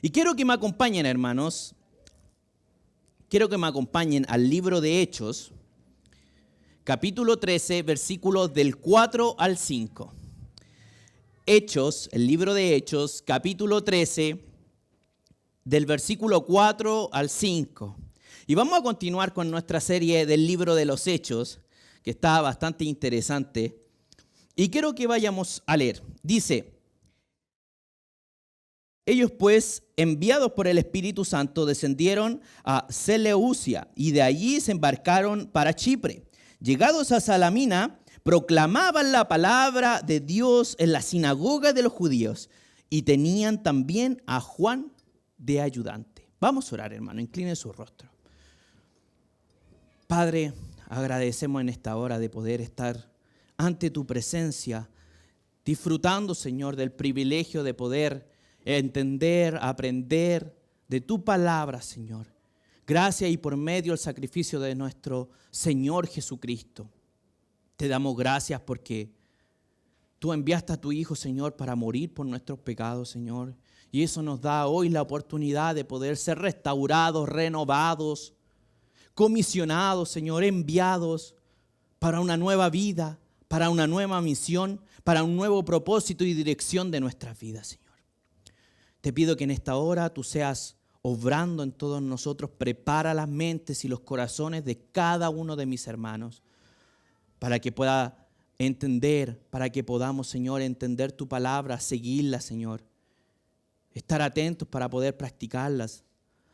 Y quiero que me acompañen, hermanos, quiero que me acompañen al libro de Hechos, capítulo 13, versículos del 4 al 5. Hechos, el libro de Hechos, capítulo 13, del versículo 4 al 5. Y vamos a continuar con nuestra serie del libro de los Hechos, que está bastante interesante. Y quiero que vayamos a leer. Dice: ellos pues, enviados por el Espíritu Santo, descendieron a Seleucia y de allí se embarcaron para Chipre. Llegados a Salamina, proclamaban la palabra de Dios en la sinagoga de los judíos y tenían también a Juan de ayudante. Vamos a orar, hermano, incline su rostro. Padre, agradecemos en esta hora de poder estar ante tu presencia, disfrutando, Señor, del privilegio de poder entender, aprender de tu palabra, Señor. Gracias y por medio del sacrificio de nuestro Señor Jesucristo. Te damos gracias porque tú enviaste a tu Hijo, Señor, para morir por nuestros pecados, Señor. Y eso nos da hoy la oportunidad de poder ser restaurados, renovados, comisionados, Señor, enviados para una nueva vida, para una nueva misión, para un nuevo propósito y dirección de nuestras vidas, Señor. Te pido que en esta hora tú seas obrando en todos nosotros. Prepara las mentes y los corazones de cada uno de mis hermanos para que pueda entender, para que podamos, Señor, entender tu palabra, seguirla, Señor. Estar atentos para poder practicarlas.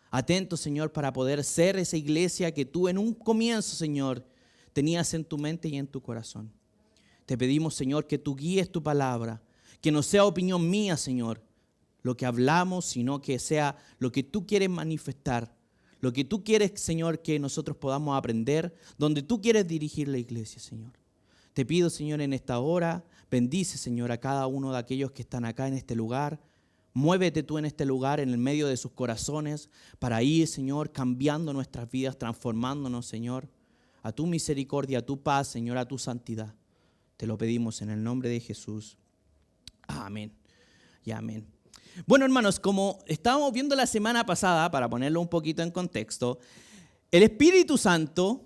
Atentos, Señor, para poder ser esa iglesia que tú en un comienzo, Señor, tenías en tu mente y en tu corazón. Te pedimos, Señor, que tú guíes tu palabra, que no sea opinión mía, Señor, lo que hablamos, sino que sea lo que tú quieres manifestar, lo que tú quieres, Señor, que nosotros podamos aprender, donde tú quieres dirigir la iglesia, Señor. Te pido, Señor, en esta hora, bendice, Señor, a cada uno de aquellos que están acá en este lugar. Muévete tú en este lugar, en el medio de sus corazones, para ir, Señor, cambiando nuestras vidas, transformándonos, Señor, a tu misericordia, a tu paz, Señor, a tu santidad. Te lo pedimos en el nombre de Jesús. Amén y amén. Bueno, hermanos, como estábamos viendo la semana pasada, para ponerlo un poquito en contexto, el Espíritu Santo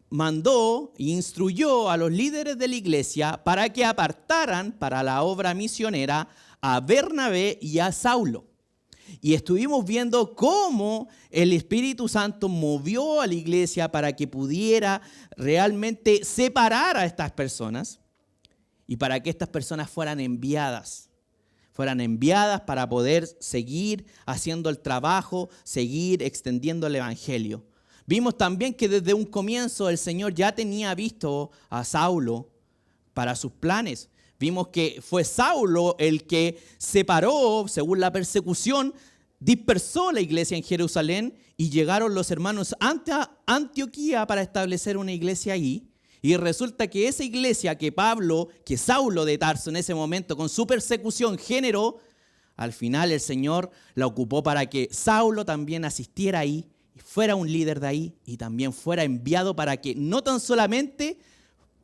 mandó e instruyó a los líderes de la iglesia para que apartaran para la obra misionera a Bernabé y a Saulo. Y estuvimos viendo cómo el Espíritu Santo movió a la iglesia para que pudiera realmente separar a estas personas y para que estas personas fueran enviadas para poder seguir haciendo el trabajo, seguir extendiendo el evangelio. Vimos también que desde un comienzo el Señor ya tenía visto a Saulo para sus planes. Vimos que fue Saulo el que separó, según la persecución, dispersó la iglesia en Jerusalén y llegaron los hermanos a Antioquía para establecer una iglesia allí. Y resulta que esa iglesia que Saulo de Tarso en ese momento con su persecución generó, al final el Señor la ocupó para que Saulo también asistiera ahí, y fuera un líder de ahí y también fuera enviado para que no tan solamente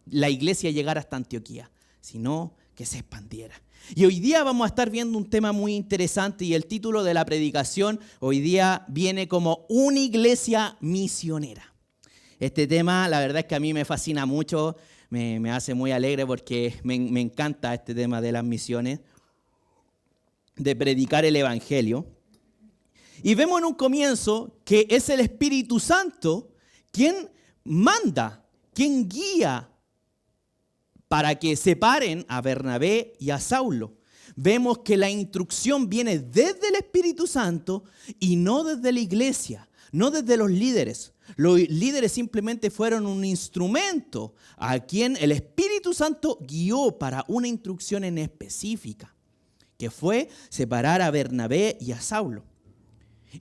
la iglesia llegara hasta Antioquía, sino que se expandiera. Y hoy día vamos a estar viendo un tema muy interesante y el título de la predicación hoy día viene como una iglesia misionera. Este tema, la verdad es que a mí me fascina mucho, me hace muy alegre porque me encanta este tema de las misiones, de predicar el evangelio. Y vemos en un comienzo que es el Espíritu Santo quien manda, quien guía para que separen a Bernabé y a Saulo. Vemos que la instrucción viene desde el Espíritu Santo y no desde la iglesia, no desde los líderes. Los líderes simplemente fueron un instrumento a quien el Espíritu Santo guió para una instrucción en específica, que fue separar a Bernabé y a Saulo.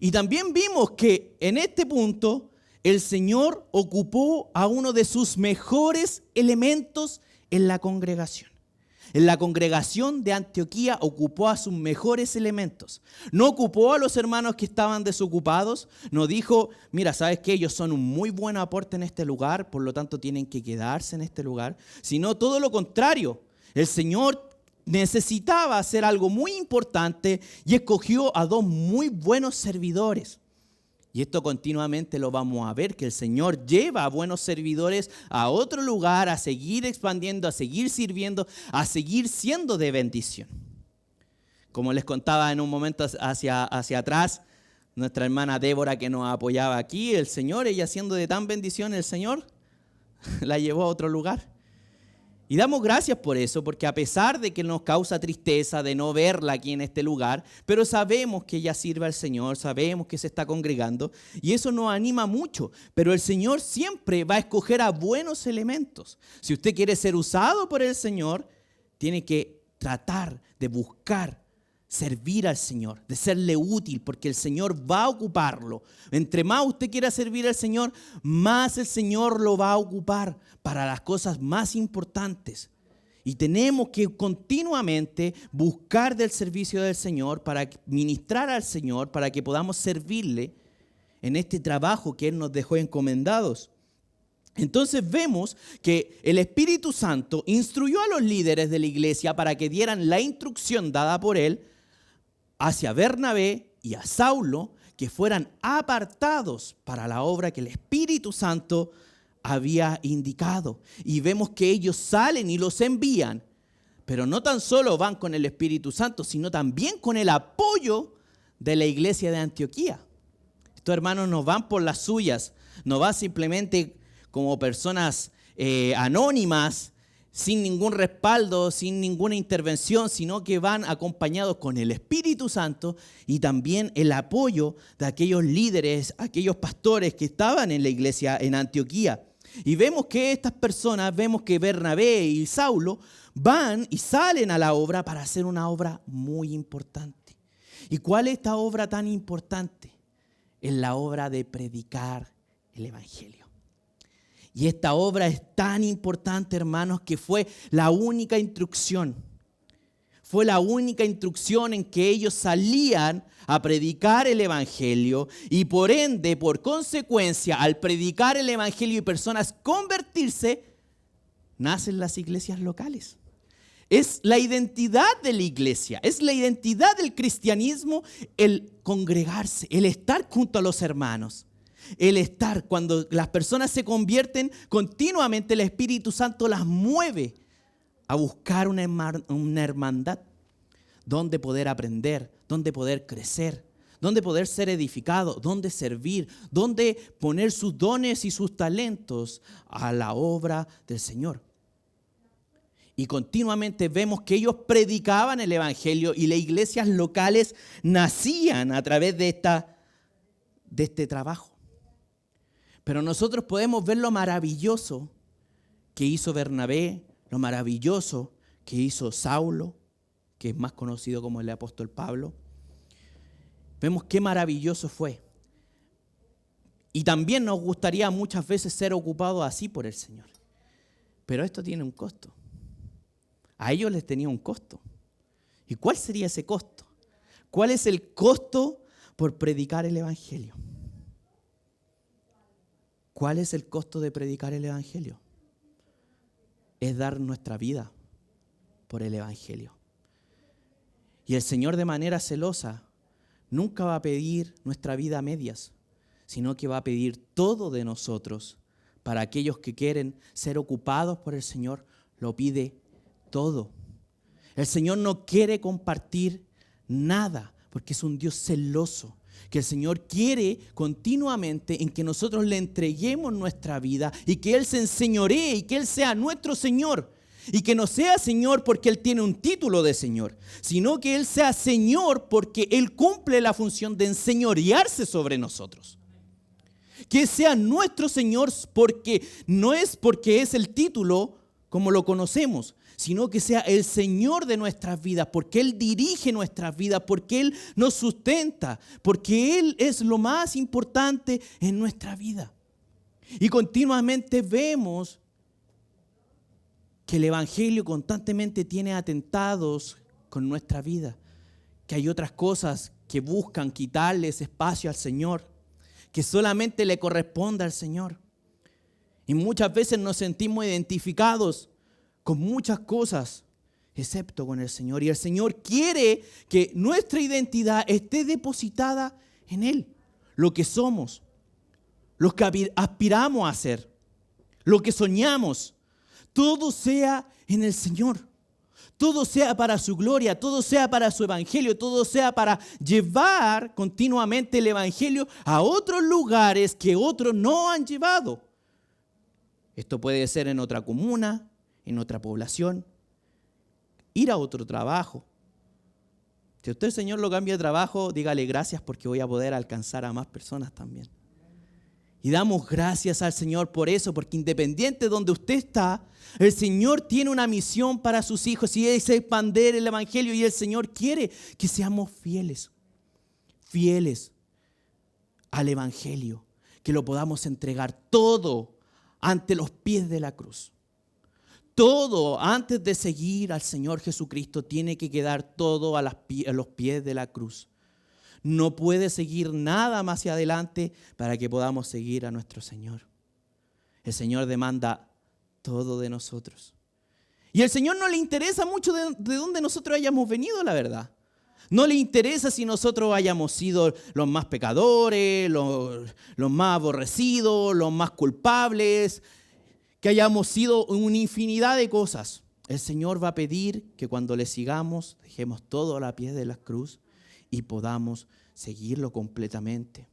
Y también vimos que en este punto el Señor ocupó a uno de sus mejores elementos en la congregación. En la congregación de Antioquía ocupó a sus mejores elementos. No ocupó a los hermanos que estaban desocupados. No dijo, mira, ¿sabes qué? Ellos son un muy buen aporte en este lugar, por lo tanto tienen que quedarse en este lugar. Sino todo lo contrario. El Señor necesitaba hacer algo muy importante y escogió a dos muy buenos servidores. Y esto continuamente lo vamos a ver, que el Señor lleva a buenos servidores a otro lugar, a seguir expandiendo, a seguir sirviendo, a seguir siendo de bendición. Como les contaba en un momento hacia atrás, nuestra hermana Débora que nos apoyaba aquí, el Señor, ella siendo de tan bendición, el Señor la llevó a otro lugar. Y damos gracias por eso, porque a pesar de que nos causa tristeza de no verla aquí en este lugar, pero sabemos que ella sirve al Señor, sabemos que se está congregando y eso nos anima mucho. Pero el Señor siempre va a escoger a buenos elementos. Si usted quiere ser usado por el Señor, tiene que tratar de buscar servir al Señor, de serle útil, porque el Señor va a ocuparlo. Entre más usted quiera servir al Señor, más el Señor lo va a ocupar para las cosas más importantes. Y tenemos que continuamente buscar del servicio del Señor para ministrar al Señor, para que podamos servirle en este trabajo que Él nos dejó encomendados. Entonces vemos que el Espíritu Santo instruyó a los líderes de la iglesia para que dieran la instrucción dada por Él hacia Bernabé y a Saulo, que fueran apartados para la obra que el Espíritu Santo había indicado. Y vemos que ellos salen y los envían, pero no tan solo van con el Espíritu Santo, sino también con el apoyo de la iglesia de Antioquía. Estos hermanos no van por las suyas, no van simplemente como personas anónimas, sin ningún respaldo, sin ninguna intervención, sino que van acompañados con el Espíritu Santo y también el apoyo de aquellos líderes, aquellos pastores que estaban en la iglesia en Antioquía. Y vemos que estas personas, vemos que Bernabé y Saulo van y salen a la obra para hacer una obra muy importante. ¿Y cuál es esta obra tan importante? Es la obra de predicar el Evangelio. Y esta obra es tan importante, hermanos, que fue la única instrucción. Fue la única instrucción en que ellos salían a predicar el Evangelio y por ende, por consecuencia, al predicar el Evangelio y personas convertirse, nacen las iglesias locales. Es la identidad de la iglesia, es la identidad del cristianismo el congregarse, el estar junto a los hermanos. El estar, cuando las personas se convierten, continuamente el Espíritu Santo las mueve a buscar una hermandad donde poder aprender, donde poder crecer, donde poder ser edificado, donde servir, donde poner sus dones y sus talentos a la obra del Señor. Y continuamente vemos que ellos predicaban el Evangelio y las iglesias locales nacían a través de este trabajo. Pero nosotros podemos ver lo maravilloso que hizo Bernabé, lo maravilloso que hizo Saulo, que es más conocido como el apóstol Pablo. Vemos qué maravilloso fue. Y también nos gustaría muchas veces ser ocupados así por el Señor. Pero esto tiene un costo. A ellos les tenía un costo. ¿Y cuál sería ese costo? ¿Cuál es el costo por predicar el Evangelio? ¿Cuál es el costo de predicar el Evangelio? Es dar nuestra vida por el Evangelio. Y el Señor de manera celosa nunca va a pedir nuestra vida a medias, sino que va a pedir todo de nosotros. Para aquellos que quieren ser ocupados por el Señor, lo pide todo. El Señor no quiere compartir nada, porque es un Dios celoso. Que el Señor quiere continuamente en que nosotros le entreguemos nuestra vida y que Él se enseñoree y que Él sea nuestro Señor. Y que no sea Señor porque Él tiene un título de Señor, sino que Él sea Señor porque Él cumple la función de enseñorearse sobre nosotros. Que sea nuestro Señor porque no es porque es el título como lo conocemos, sino que sea el Señor de nuestras vidas, porque Él dirige nuestras vidas, porque Él nos sustenta, porque Él es lo más importante en nuestra vida. Y continuamente vemos que el Evangelio constantemente tiene atentados con nuestra vida, que hay otras cosas que buscan quitarle ese espacio al Señor, que solamente le corresponde al Señor. Y muchas veces nos sentimos identificados con muchas cosas excepto con el Señor. Y el Señor quiere que nuestra identidad esté depositada en Él. Lo que somos, lo que aspiramos a ser, lo que soñamos, todo sea en el Señor. Todo sea para su gloria, todo sea para su evangelio, todo sea para llevar continuamente el evangelio a otros lugares que otros no han llevado. Esto puede ser en otra comuna, en otra población, ir a otro trabajo. Si usted, Señor, lo cambia de trabajo, dígale gracias porque voy a poder alcanzar a más personas también. Y damos gracias al Señor por eso, porque independiente de donde usted está, el Señor tiene una misión para sus hijos y es expandir el evangelio, y el Señor quiere que seamos fieles al evangelio, que lo podamos entregar todo ante los pies de la cruz. Todo antes de seguir al Señor Jesucristo tiene que quedar todo a los pies de la cruz. No puede seguir nada más hacia adelante para que podamos seguir a nuestro Señor. El Señor demanda todo de nosotros. Y al Señor no le interesa mucho de dónde nosotros hayamos venido, la verdad. No le interesa si nosotros hayamos sido los más pecadores, los más aborrecidos, los más culpables, que hayamos sido una infinidad de cosas. El Señor va a pedir que cuando le sigamos, dejemos todo a la pie de la cruz y podamos seguirlo completamente.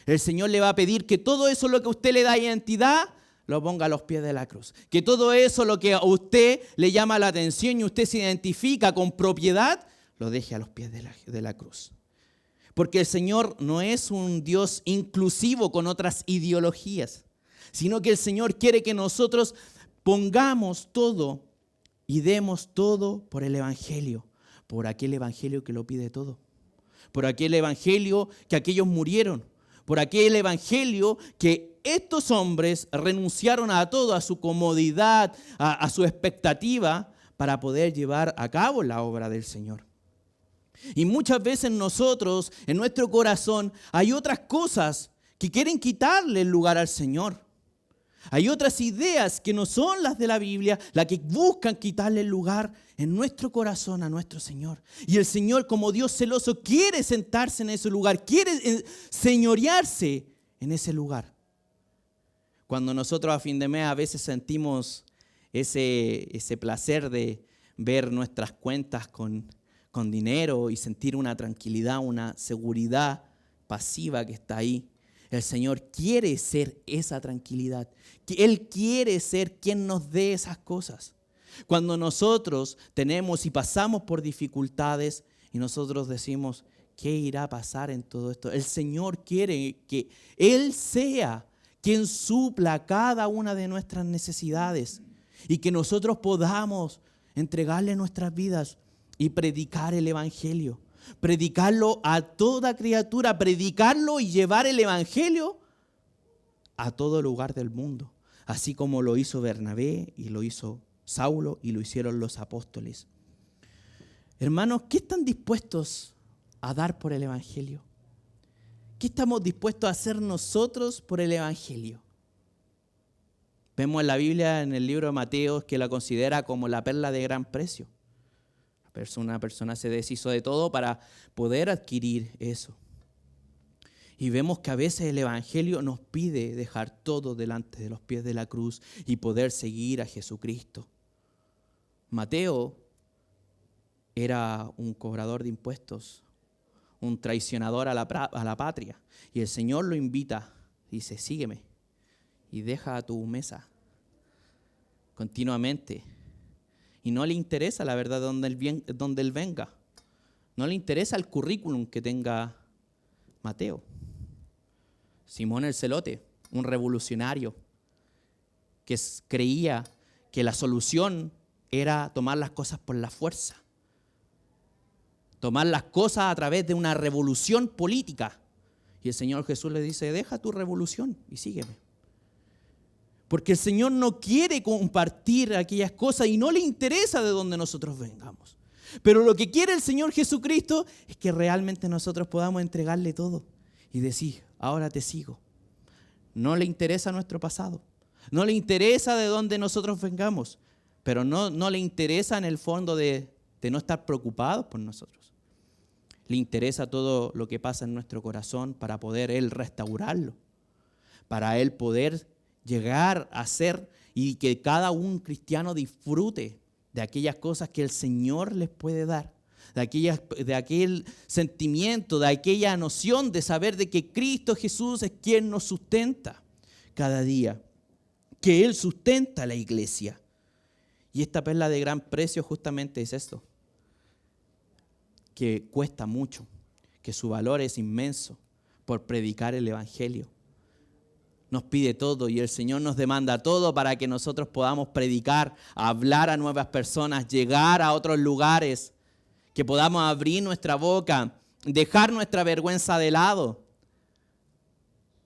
El Señor le va a pedir que todo eso lo que a usted le da identidad, lo ponga a los pies de la cruz. Que todo eso lo que a usted le llama la atención y usted se identifica con propiedad, lo deje a los pies de la cruz. Porque el Señor no es un Dios inclusivo con otras ideologías, sino que el Señor quiere que nosotros pongamos todo y demos todo por el evangelio, por aquel evangelio que lo pide todo, por aquel evangelio que aquellos murieron, por aquel evangelio que estos hombres renunciaron a todo, a su comodidad, a su expectativa, para poder llevar a cabo la obra del Señor. Y muchas veces nosotros, en nuestro corazón, hay otras cosas que quieren quitarle el lugar al Señor. Hay otras ideas que no son las de la Biblia, las que buscan quitarle el lugar en nuestro corazón a nuestro Señor. Y el Señor, como Dios celoso, quiere sentarse en ese lugar, quiere señorearse en ese lugar. Cuando nosotros a fin de mes a veces sentimos ese placer de ver nuestras cuentas con dinero y sentir una tranquilidad, una seguridad pasiva que está ahí, el Señor quiere ser esa tranquilidad. Él quiere ser quien nos dé esas cosas. Cuando nosotros tenemos y pasamos por dificultades y nosotros decimos, ¿qué irá a pasar en todo esto? El Señor quiere que Él sea quien supla cada una de nuestras necesidades y que nosotros podamos entregarle nuestras vidas y predicar el evangelio. Predicarlo a toda criatura, predicarlo y llevar el evangelio a todo lugar del mundo, así como lo hizo Bernabé y lo hizo Saulo y lo hicieron los apóstoles. Hermanos, ¿qué están dispuestos a dar por el evangelio? ¿Qué estamos dispuestos a hacer nosotros por el evangelio? Vemos en la Biblia, en el libro de Mateo, que la considera como la perla de gran precio. Una persona se deshizo de todo para poder adquirir eso. Y vemos que a veces el evangelio nos pide dejar todo delante de los pies de la cruz y poder seguir a Jesucristo. Mateo era un cobrador de impuestos, un traicionador a la patria. Y el Señor lo invita, dice, sígueme y deja tu mesa continuamente. Y no le interesa la verdad donde él venga. No le interesa el currículum que tenga Mateo. Simón el Celote, un revolucionario que creía que la solución era tomar las cosas por la fuerza. Tomar las cosas a través de una revolución política. Y el Señor Jesús le dice, deja tu revolución y sígueme. Porque el Señor no quiere compartir aquellas cosas y no le interesa de dónde nosotros vengamos. Pero lo que quiere el Señor Jesucristo es que realmente nosotros podamos entregarle todo y decir, ahora te sigo. No le interesa nuestro pasado, no le interesa de dónde nosotros vengamos, pero no le interesa en el fondo de no estar preocupados por nosotros. Le interesa todo lo que pasa en nuestro corazón para poder Él restaurarlo, para Él poder llegar a ser y que cada un cristiano disfrute de aquellas cosas que el Señor les puede dar, de aquel sentimiento, de aquella noción de saber de que Cristo Jesús es quien nos sustenta cada día, que Él sustenta la iglesia. Y esta perla de gran precio justamente es esto, que cuesta mucho, que su valor es inmenso por predicar el Evangelio. Nos pide todo y el Señor nos demanda todo para que nosotros podamos predicar, hablar a nuevas personas, llegar a otros lugares, que podamos abrir nuestra boca, dejar nuestra vergüenza de lado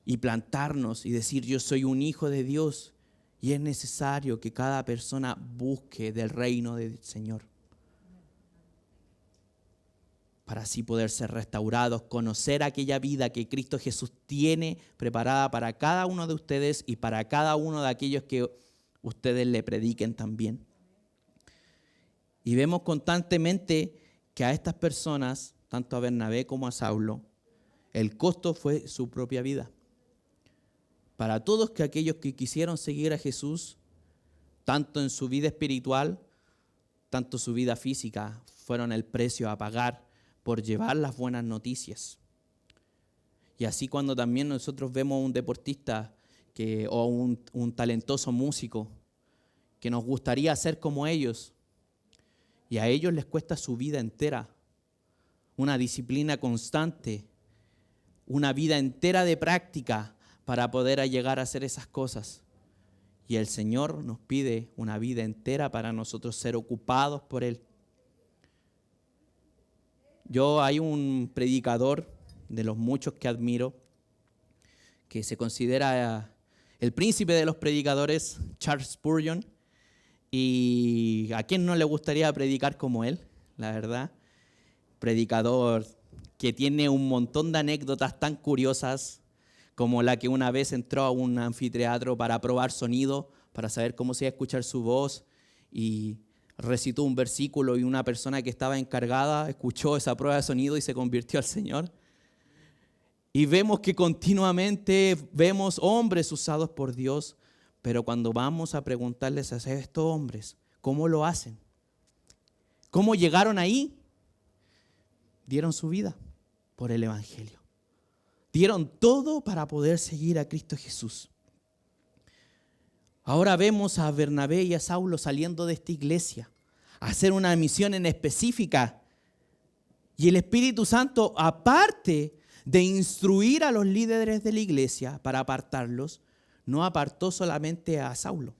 y plantarnos y decir yo soy un hijo de Dios y es necesario que cada persona busque del reino del Señor para así poder ser restaurados, conocer aquella vida que Cristo Jesús tiene preparada para cada uno de ustedes y para cada uno de aquellos que ustedes le prediquen también. Y vemos constantemente que a estas personas, tanto a Bernabé como a Saulo, el costo fue su propia vida. Para todos aquellos que quisieron seguir a Jesús, tanto en su vida espiritual, tanto su vida física, fueron el precio a pagar por llevar las buenas noticias. Y así cuando también nosotros vemos un deportista o un talentoso músico que nos gustaría ser como ellos, y a ellos les cuesta su vida entera, una disciplina constante, una vida entera de práctica para poder llegar a hacer esas cosas. Y el Señor nos pide una vida entera para nosotros ser ocupados por Él. Hay un predicador de los muchos que admiro, que se considera el príncipe de los predicadores, Charles Spurgeon, y a quién no le gustaría predicar como él, la verdad. Predicador que tiene un montón de anécdotas tan curiosas, como la que una vez entró a un anfiteatro para probar sonido, para saber cómo se iba a escuchar su voz, y recitó un versículo y una persona que estaba encargada escuchó esa prueba de sonido y se convirtió al Señor. Y vemos que continuamente vemos hombres usados por Dios, pero cuando vamos a preguntarles a estos hombres, ¿cómo lo hacen? ¿Cómo llegaron ahí? Dieron su vida por el Evangelio. Dieron todo para poder seguir a Cristo Jesús. Ahora vemos a Bernabé y a Saulo saliendo de esta iglesia a hacer una misión en específica. Y el Espíritu Santo, aparte de instruir a los líderes de la iglesia para apartarlos, no apartó solamente a Saulo,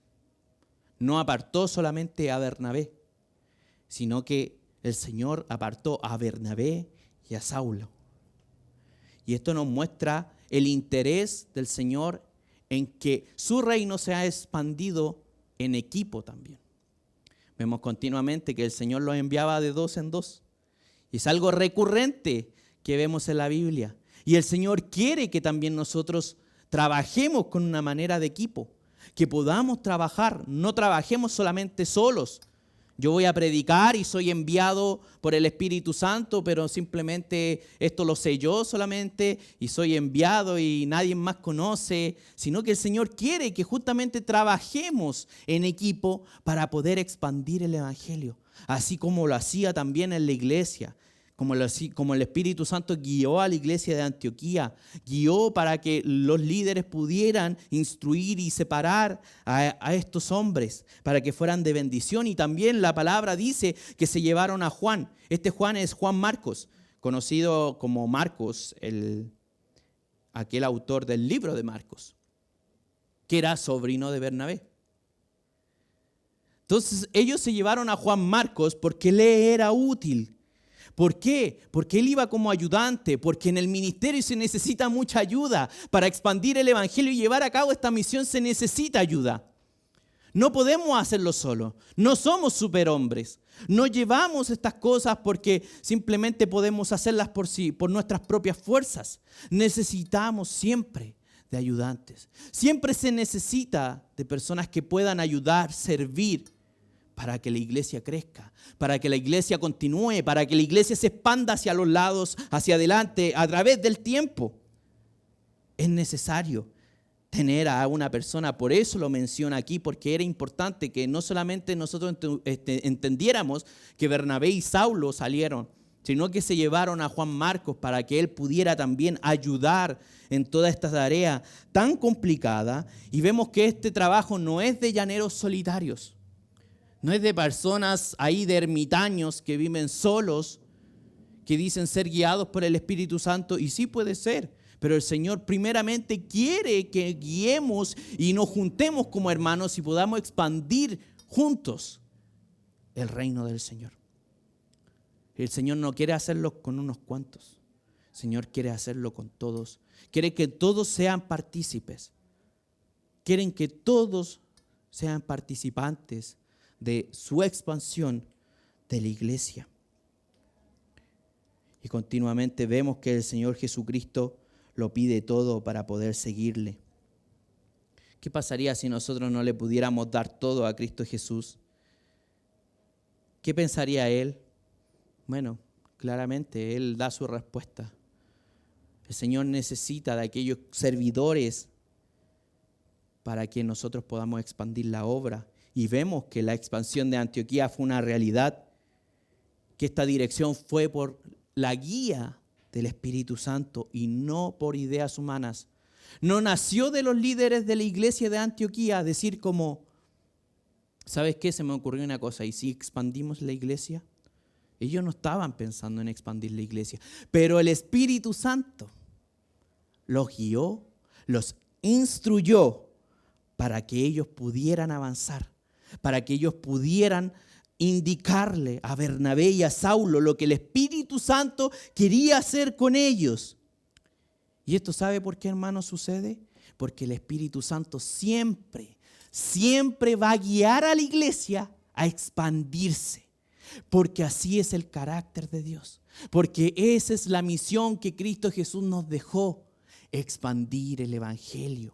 no apartó solamente a Bernabé, sino que el Señor apartó a Bernabé y a Saulo. Y esto nos muestra el interés del Señor en que su reino se ha expandido en equipo también. Vemos continuamente que el Señor los enviaba de dos en dos. Y es algo recurrente que vemos en la Biblia. Y el Señor quiere que también nosotros trabajemos con una manera de equipo, que podamos trabajar, no trabajemos solamente solos. Yo voy a predicar y soy enviado por el Espíritu Santo, pero simplemente esto lo sé yo solamente y soy enviado y nadie más conoce, sino que el Señor quiere que justamente trabajemos en equipo para poder expandir el Evangelio, así como lo hacía también en la iglesia. Como el Espíritu Santo guió a la iglesia de Antioquía, guió para que los líderes pudieran instruir y separar a estos hombres, para que fueran de bendición. Y también la palabra dice que se llevaron a Juan. Este Juan es Juan Marcos, conocido como Marcos, aquel autor del libro de Marcos, que era sobrino de Bernabé. Entonces ellos se llevaron a Juan Marcos porque le era útil. ¿Por qué? Porque él iba como ayudante, porque en el ministerio se necesita mucha ayuda. Para expandir el Evangelio y llevar a cabo esta misión se necesita ayuda. No podemos hacerlo solo. No somos superhombres. No llevamos estas cosas porque simplemente podemos hacerlas por nuestras propias fuerzas. Necesitamos siempre de ayudantes. Siempre se necesita de personas que puedan ayudar, servir para que la iglesia crezca, para que la iglesia continúe, para que la iglesia se expanda hacia los lados, hacia adelante, a través del tiempo. Es necesario tener a una persona, por eso lo menciona aquí, porque era importante que no solamente nosotros entendiéramos que Bernabé y Saulo salieron, sino que se llevaron a Juan Marcos para que él pudiera también ayudar en toda esta tarea tan complicada. Y vemos que este trabajo no es de llaneros solitarios, no es de personas ahí, de ermitaños que viven solos, que dicen ser guiados por el Espíritu Santo, y sí puede ser, pero el Señor primeramente quiere que guiemos y nos juntemos como hermanos y podamos expandir juntos el reino del Señor. El Señor no quiere hacerlo con unos cuantos, el Señor quiere hacerlo con todos, quiere que todos sean partícipes, quieren que todos sean participantes de su expansión de la iglesia. Y continuamente vemos que el Señor Jesucristo lo pide todo para poder seguirle. ¿Qué pasaría si nosotros no le pudiéramos dar todo a Cristo Jesús? ¿Qué pensaría Él? Bueno, claramente Él da su respuesta. El Señor necesita de aquellos servidores para que nosotros podamos expandir la obra. Y vemos que la expansión de Antioquía fue una realidad, que esta dirección fue por la guía del Espíritu Santo y no por ideas humanas. No nació de los líderes de la iglesia de Antioquía decir como, ¿sabes qué? Se me ocurrió una cosa, ¿y si expandimos la iglesia? Ellos no estaban pensando en expandir la iglesia, pero el Espíritu Santo los guió, los instruyó para que ellos pudieran avanzar, para que ellos pudieran indicarle a Bernabé y a Saulo lo que el Espíritu Santo quería hacer con ellos. ¿Y esto sabe por qué, hermano, sucede? Porque el Espíritu Santo siempre va a guiar a la iglesia a expandirse. Porque así es el carácter de Dios. Porque esa es la misión que Cristo Jesús nos dejó, expandir el Evangelio.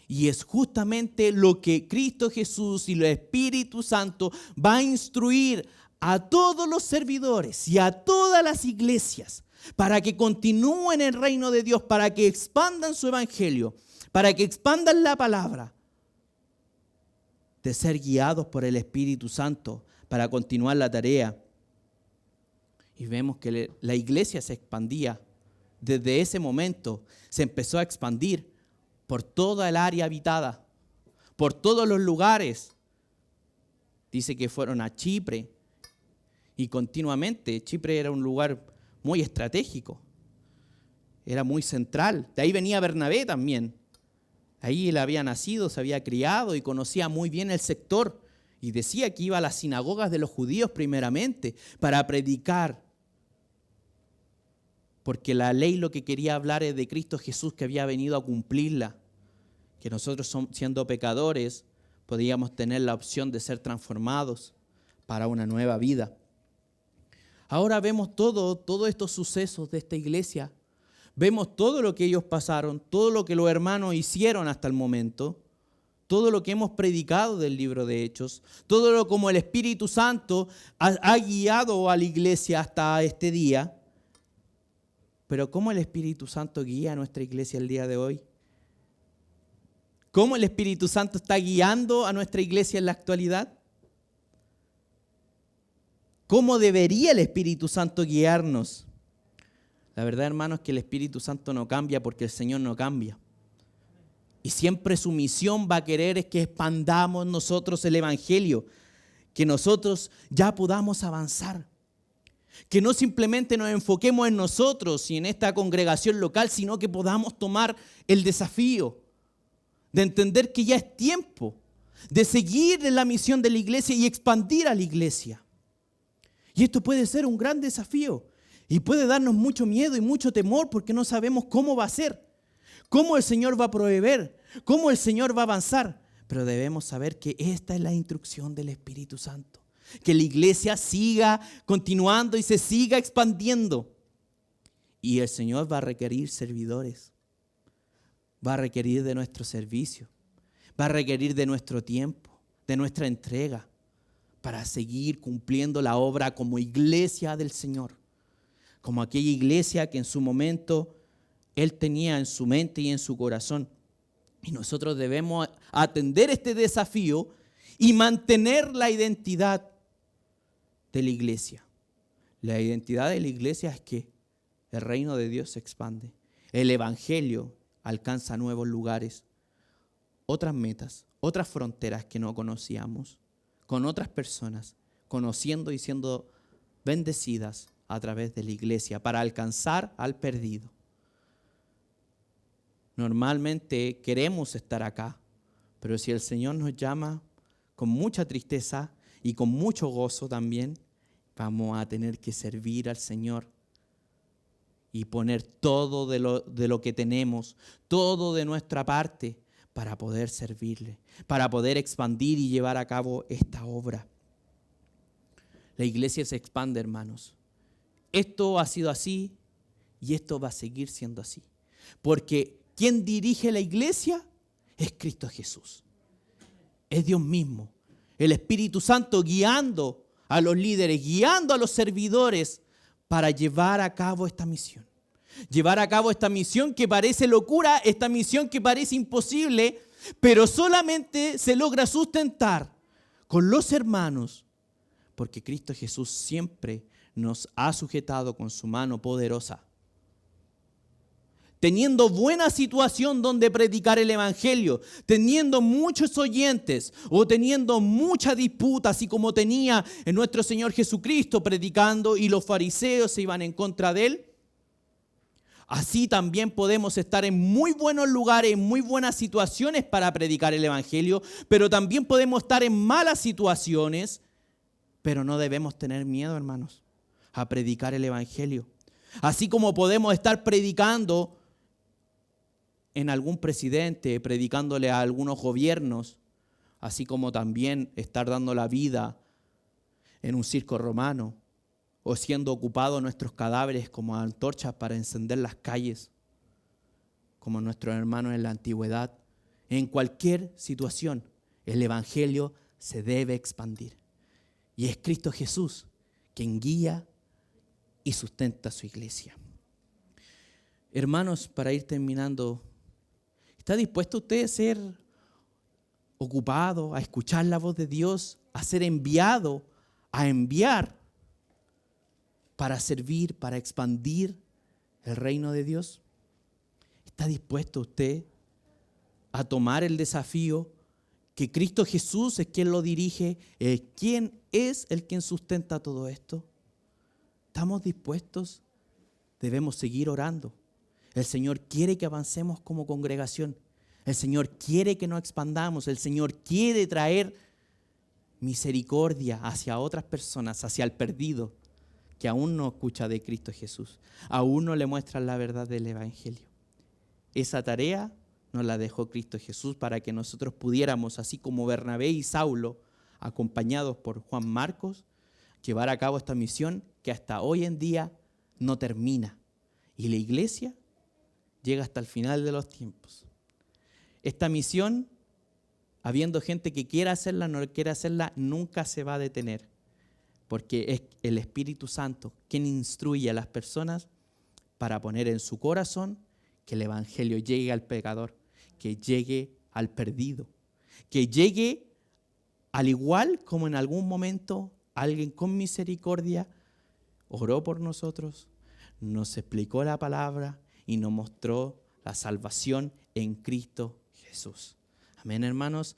Y es justamente lo que Cristo Jesús y el Espíritu Santo va a instruir a todos los servidores y a todas las iglesias para que continúen el reino de Dios, para que expandan su Evangelio, para que expandan la palabra, de ser guiados por el Espíritu Santo para continuar la tarea. Y vemos que la iglesia se expandía. Desde ese momento se empezó a expandir por toda el área habitada, por todos los lugares. Dice que fueron a Chipre y continuamente. Chipre era un lugar muy estratégico, era muy central. De ahí venía Bernabé también. Ahí él había nacido, se había criado y conocía muy bien el sector. Y decía que iba a las sinagogas de los judíos primeramente para predicar. Porque la ley lo que quería hablar es de Cristo Jesús, que había venido a cumplirla. Que nosotros, siendo pecadores, podíamos tener la opción de ser transformados para una nueva vida. Ahora vemos todos estos sucesos de esta iglesia. Vemos todo lo que ellos pasaron, todo lo que los hermanos hicieron hasta el momento, todo lo que hemos predicado del libro de Hechos, todo lo como el Espíritu Santo ha guiado a la iglesia hasta este día. Pero ¿cómo el Espíritu Santo guía a nuestra iglesia el día de hoy? ¿Cómo el Espíritu Santo está guiando a nuestra iglesia en la actualidad? ¿Cómo debería el Espíritu Santo guiarnos? La verdad, hermanos, es que el Espíritu Santo no cambia porque el Señor no cambia. Y siempre su misión va a querer es que expandamos nosotros el Evangelio, que nosotros ya podamos avanzar. Que no simplemente nos enfoquemos en nosotros y en esta congregación local, sino que podamos tomar el desafío de entender que ya es tiempo de seguir en la misión de la iglesia y expandir a la iglesia. Y esto puede ser un gran desafío y puede darnos mucho miedo y mucho temor porque no sabemos cómo va a ser, cómo el Señor va a proveer, cómo el Señor va a avanzar. Pero debemos saber que esta es la instrucción del Espíritu Santo. Que la iglesia siga continuando y se siga expandiendo. Y el Señor va a requerir servidores. Va a requerir de nuestro servicio. Va a requerir de nuestro tiempo, de nuestra entrega. para seguir cumpliendo la obra como iglesia del Señor. Como aquella iglesia que en su momento Él tenía en su mente y en su corazón. Y nosotros debemos atender este desafío y mantener la identidad de la iglesia. La identidad de la iglesia es que el reino de Dios se expande. El evangelio alcanza nuevos lugares, otras metas, otras fronteras que no conocíamos, con otras personas, conociendo y siendo bendecidas a través de la iglesia para alcanzar al perdido. Normalmente queremos estar acá, pero si el Señor nos llama con mucha tristeza y con mucho gozo también, vamos a tener que servir al Señor y poner todo de lo que tenemos, todo de nuestra parte para poder servirle, para poder expandir y llevar a cabo esta obra. La iglesia se expande, hermanos. Esto ha sido así y esto va a seguir siendo así. Porque quien dirige la iglesia es Cristo Jesús. Es Dios mismo. El Espíritu Santo guiando a los líderes, guiando a los servidores para llevar a cabo esta misión. Llevar a cabo esta misión que parece locura, esta misión que parece imposible, pero solamente se logra sustentar con los hermanos, porque Cristo Jesús siempre nos ha sujetado con su mano poderosa. Teniendo buena situación donde predicar el evangelio, teniendo muchos oyentes o teniendo mucha disputa, así como tenía en nuestro Señor Jesucristo predicando y los fariseos se iban en contra de él, así también podemos estar en muy buenos lugares, en muy buenas situaciones para predicar el evangelio, pero también podemos estar en malas situaciones, pero no debemos tener miedo, hermanos, a predicar el evangelio. Así como podemos estar predicando en algún presidente, predicándole a algunos gobiernos, así como también estar dando la vida en un circo romano o siendo ocupados nuestros cadáveres como antorchas para encender las calles, como nuestros hermanos en la antigüedad. En cualquier situación, el evangelio se debe expandir. Y es Cristo Jesús quien guía y sustenta su iglesia. Hermanos, para ir terminando, ¿está dispuesto usted a ser ocupado, a escuchar la voz de Dios, a ser enviado, a enviar para servir, para expandir el reino de Dios? ¿Está dispuesto usted a tomar el desafío que Cristo Jesús es quien lo dirige, quien es el quien sustenta todo esto? ¿Estamos dispuestos? Debemos seguir orando. El Señor quiere que avancemos como congregación. El Señor quiere que nos expandamos. El Señor quiere traer misericordia hacia otras personas, hacia el perdido que aún no escucha de Cristo Jesús. Aún no le muestran la verdad del evangelio. Esa tarea nos la dejó Cristo Jesús para que nosotros pudiéramos, así como Bernabé y Saulo, acompañados por Juan Marcos, llevar a cabo esta misión que hasta hoy en día no termina. Y la iglesia llega hasta el final de los tiempos. Esta misión, habiendo gente que quiera hacerla, no quiere hacerla, nunca se va a detener. Porque es el Espíritu Santo quien instruye a las personas para poner en su corazón que el evangelio llegue al pecador, que llegue al perdido, que llegue al igual como en algún momento alguien con misericordia oró por nosotros, nos explicó la palabra y nos mostró la salvación en Cristo Jesús. Amén, hermanos.